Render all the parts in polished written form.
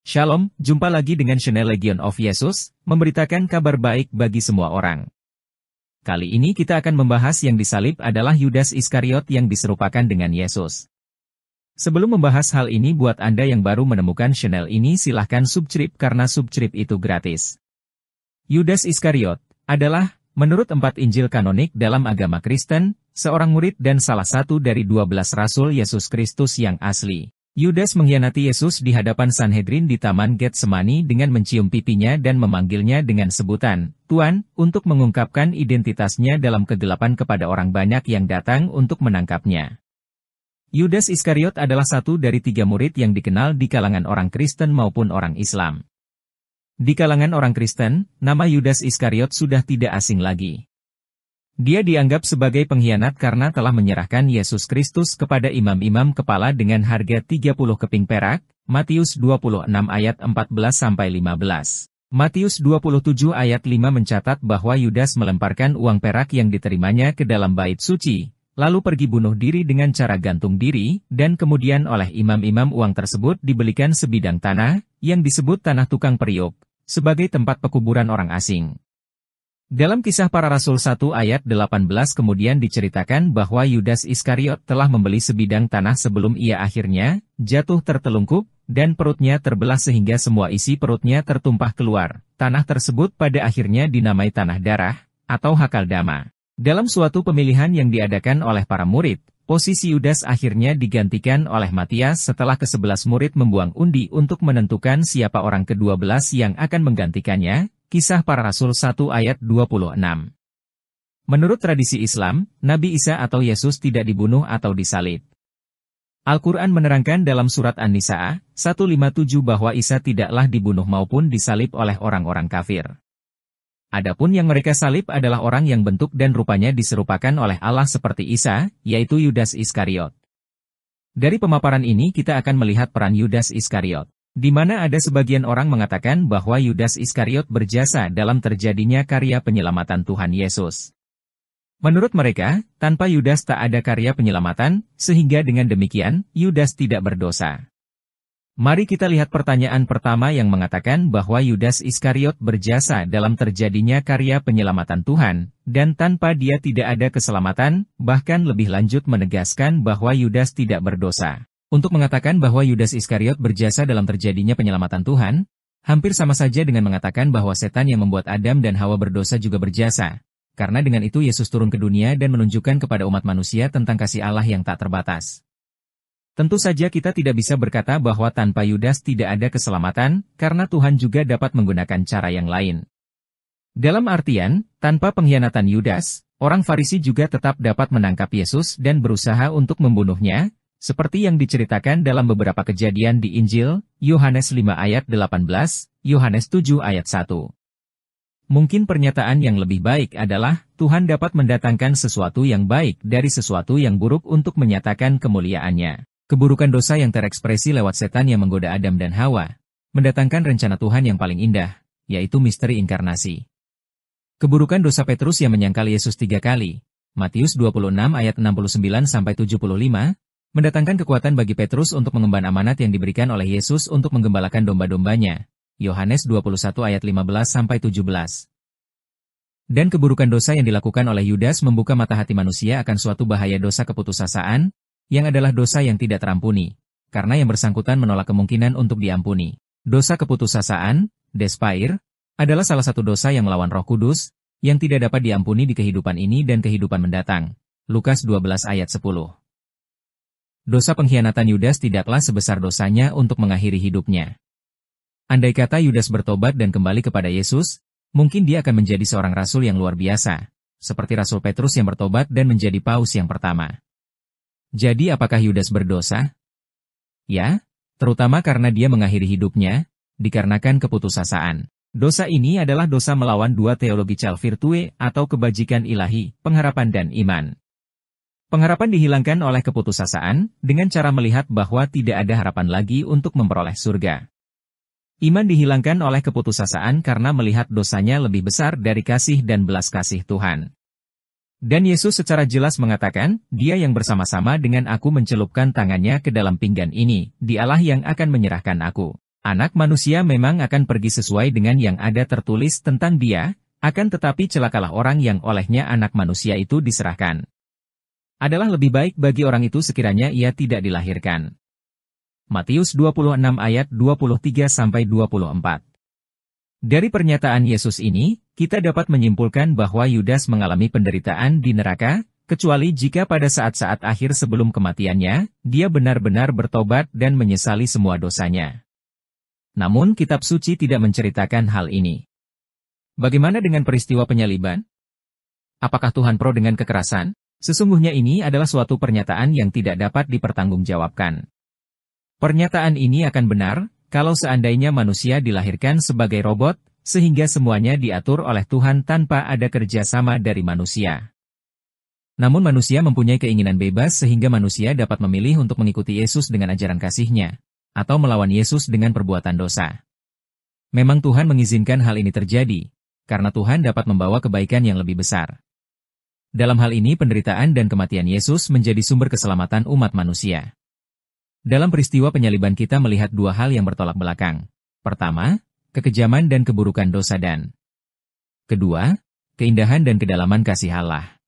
Shalom, jumpa lagi dengan Channel Legion of Jesus, memberitakan kabar baik bagi semua orang. Kali ini kita akan membahas yang disalib adalah Yudas Iskariot yang diserupakan dengan Yesus. Sebelum membahas hal ini buat Anda yang baru menemukan channel ini silahkan subscribe karena subscribe itu gratis. Yudas Iskariot adalah, menurut 4 Injil kanonik dalam agama Kristen, seorang murid dan salah satu dari 12 Rasul Yesus Kristus yang asli. Yudas mengkhianati Yesus di hadapan Sanhedrin di Taman Getsemani dengan mencium pipinya dan memanggilnya dengan sebutan, Tuan, untuk mengungkapkan identitasnya dalam kegelapan kepada orang banyak yang datang untuk menangkapnya. Yudas Iskariot adalah satu dari 3 murid yang dikenal di kalangan orang Kristen maupun orang Islam. Di kalangan orang Kristen, nama Yudas Iskariot sudah tidak asing lagi. Dia dianggap sebagai pengkhianat karena telah menyerahkan Yesus Kristus kepada imam-imam kepala dengan harga 30 keping perak, Matius 26 ayat 14-15. Matius 27 ayat 5 mencatat bahwa Yudas melemparkan uang perak yang diterimanya ke dalam bait suci, lalu pergi bunuh diri dengan cara gantung diri, dan kemudian oleh imam-imam uang tersebut dibelikan sebidang tanah, yang disebut tanah tukang periuk, sebagai tempat pekuburan orang asing. Dalam Kisah Para Rasul 1 ayat 18 kemudian diceritakan bahwa Yudas Iskariot telah membeli sebidang tanah sebelum ia akhirnya jatuh tertelungkup, dan perutnya terbelah sehingga semua isi perutnya tertumpah keluar. Tanah tersebut pada akhirnya dinamai Tanah Darah, atau Hakaldama. Dalam suatu pemilihan yang diadakan oleh para murid, posisi Yudas akhirnya digantikan oleh Matias setelah ke-11 murid membuang undi untuk menentukan siapa orang ke-12 yang akan menggantikannya. Kisah Para Rasul 1 ayat 26. Menurut tradisi Islam, Nabi Isa atau Yesus tidak dibunuh atau disalib. Al-Quran menerangkan dalam surat An-Nisa 157 bahwa Isa tidaklah dibunuh maupun disalib oleh orang-orang kafir. Adapun yang mereka salib adalah orang yang bentuk dan rupanya diserupakan oleh Allah seperti Isa, yaitu Yudas Iskariot. Dari pemaparan ini kita akan melihat peran Yudas Iskariot, di mana ada sebagian orang mengatakan bahwa Yudas Iskariot berjasa dalam terjadinya karya penyelamatan Tuhan Yesus. Menurut mereka, tanpa Yudas tak ada karya penyelamatan, sehingga dengan demikian, Yudas tidak berdosa. Mari kita lihat pertanyaan pertama yang mengatakan bahwa Yudas Iskariot berjasa dalam terjadinya karya penyelamatan Tuhan, dan tanpa dia tidak ada keselamatan, bahkan lebih lanjut menegaskan bahwa Yudas tidak berdosa. Untuk mengatakan bahwa Yudas Iskariot berjasa dalam terjadinya penyelamatan Tuhan, hampir sama saja dengan mengatakan bahwa setan yang membuat Adam dan Hawa berdosa juga berjasa. Karena dengan itu Yesus turun ke dunia dan menunjukkan kepada umat manusia tentang kasih Allah yang tak terbatas. Tentu saja kita tidak bisa berkata bahwa tanpa Yudas tidak ada keselamatan, karena Tuhan juga dapat menggunakan cara yang lain. Dalam artian, tanpa pengkhianatan Yudas, orang Farisi juga tetap dapat menangkap Yesus dan berusaha untuk membunuhnya, seperti yang diceritakan dalam beberapa kejadian di Injil, Yohanes 5 ayat 18, Yohanes 7 ayat 1. Mungkin pernyataan yang lebih baik adalah, Tuhan dapat mendatangkan sesuatu yang baik dari sesuatu yang buruk untuk menyatakan kemuliaannya. Keburukan dosa yang terekspresi lewat setan yang menggoda Adam dan Hawa, mendatangkan rencana Tuhan yang paling indah, yaitu misteri inkarnasi. Keburukan dosa Petrus yang menyangkal Yesus 3 kali, Matius 26 ayat 69-75, mendatangkan kekuatan bagi Petrus untuk mengemban amanat yang diberikan oleh Yesus untuk menggembalakan domba-dombanya. Yohanes 21 ayat 15-17. Dan keburukan dosa yang dilakukan oleh Yudas membuka mata hati manusia akan suatu bahaya dosa keputusasaan, yang adalah dosa yang tidak terampuni, karena yang bersangkutan menolak kemungkinan untuk diampuni. Dosa keputusasaan, despair, adalah salah satu dosa yang melawan Roh Kudus, yang tidak dapat diampuni di kehidupan ini dan kehidupan mendatang. Lukas 12 ayat 10. Dosa pengkhianatan Yudas tidaklah sebesar dosanya untuk mengakhiri hidupnya. Andai kata Yudas bertobat dan kembali kepada Yesus, mungkin dia akan menjadi seorang rasul yang luar biasa, seperti Rasul Petrus yang bertobat dan menjadi paus yang pertama. Jadi apakah Yudas berdosa? Ya, terutama karena dia mengakhiri hidupnya, dikarenakan keputusasaan. Dosa ini adalah dosa melawan 2 theological virtue atau kebajikan ilahi, pengharapan dan iman. Pengharapan dihilangkan oleh keputusasaan, dengan cara melihat bahwa tidak ada harapan lagi untuk memperoleh surga. Iman dihilangkan oleh keputusasaan karena melihat dosanya lebih besar dari kasih dan belas kasih Tuhan. Dan Yesus secara jelas mengatakan, Dia yang bersama-sama dengan aku mencelupkan tangannya ke dalam pinggan ini, Dialah yang akan menyerahkan aku. Anak manusia memang akan pergi sesuai dengan yang ada tertulis tentang dia, akan tetapi celakalah orang yang olehnya anak manusia itu diserahkan. Adalah lebih baik bagi orang itu sekiranya ia tidak dilahirkan. Matius 26 ayat 23-24. Dari pernyataan Yesus ini, kita dapat menyimpulkan bahwa Yudas mengalami penderitaan di neraka, kecuali jika pada saat-saat akhir sebelum kematiannya, dia benar-benar bertobat dan menyesali semua dosanya. Namun kitab suci tidak menceritakan hal ini. Bagaimana dengan peristiwa penyaliban? Apakah Tuhan pro dengan kekerasan? Sesungguhnya ini adalah suatu pernyataan yang tidak dapat dipertanggungjawabkan. Pernyataan ini akan benar, kalau seandainya manusia dilahirkan sebagai robot, sehingga semuanya diatur oleh Tuhan tanpa ada kerjasama dari manusia. Namun manusia mempunyai keinginan bebas sehingga manusia dapat memilih untuk mengikuti Yesus dengan ajaran kasih-Nya, atau melawan Yesus dengan perbuatan dosa. Memang Tuhan mengizinkan hal ini terjadi, karena Tuhan dapat membawa kebaikan yang lebih besar. Dalam hal ini penderitaan dan kematian Yesus menjadi sumber keselamatan umat manusia. Dalam peristiwa penyaliban kita melihat dua hal yang bertolak belakang. Pertama, kekejaman dan keburukan dosa dan kedua, keindahan dan kedalaman kasih Allah.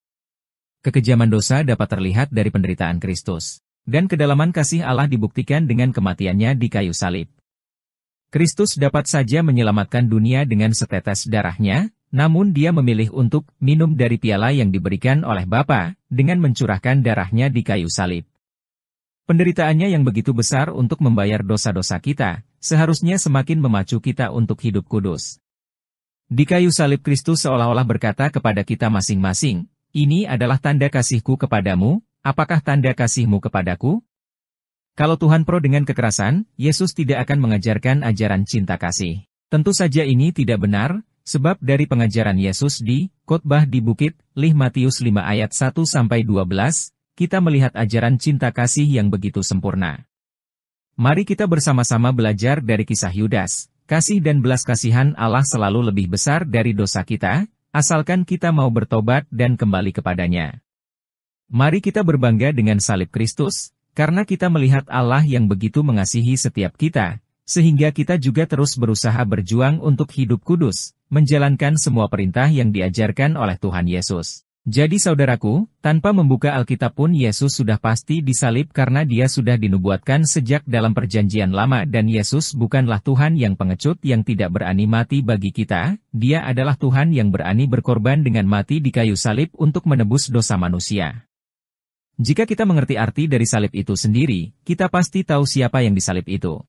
Kekejaman dosa dapat terlihat dari penderitaan Kristus. Dan kedalaman kasih Allah dibuktikan dengan kematiannya di kayu salib. Kristus dapat saja menyelamatkan dunia dengan setetes darahnya, namun dia memilih untuk minum dari piala yang diberikan oleh Bapa, dengan mencurahkan darahnya di kayu salib. Penderitaannya yang begitu besar untuk membayar dosa-dosa kita, seharusnya semakin memacu kita untuk hidup kudus. Di kayu salib Kristus seolah-olah berkata kepada kita masing-masing, "Ini adalah tanda kasih-Ku kepadamu. Apakah tanda kasih-Mu kepadaku?" Kalau Tuhan pro dengan kekerasan, Yesus tidak akan mengajarkan ajaran cinta kasih. Tentu saja ini tidak benar, sebab dari pengajaran Yesus di khotbah di bukit, Matius 5 ayat 1-12, kita melihat ajaran cinta kasih yang begitu sempurna. Mari kita bersama-sama belajar dari kisah Yudas. Kasih dan belas kasihan Allah selalu lebih besar dari dosa kita, asalkan kita mau bertobat dan kembali kepadanya. Mari kita berbangga dengan salib Kristus, karena kita melihat Allah yang begitu mengasihi setiap kita, sehingga kita juga terus berusaha berjuang untuk hidup kudus, menjalankan semua perintah yang diajarkan oleh Tuhan Yesus. Jadi saudaraku, tanpa membuka Alkitab pun Yesus sudah pasti disalib karena dia sudah dinubuatkan sejak dalam perjanjian lama dan Yesus bukanlah Tuhan yang pengecut yang tidak berani mati bagi kita, dia adalah Tuhan yang berani berkorban dengan mati di kayu salib untuk menebus dosa manusia. Jika kita mengerti arti dari salib itu sendiri, kita pasti tahu siapa yang disalib itu.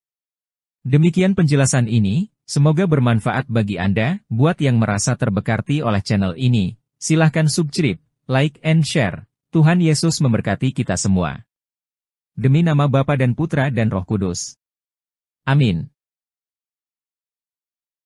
Demikian penjelasan ini, semoga bermanfaat bagi Anda. Buat yang merasa terberkati oleh channel ini, silahkan subscribe, like and share. Tuhan Yesus memberkati kita semua. Demi nama Bapa dan Putra dan Roh Kudus. Amin.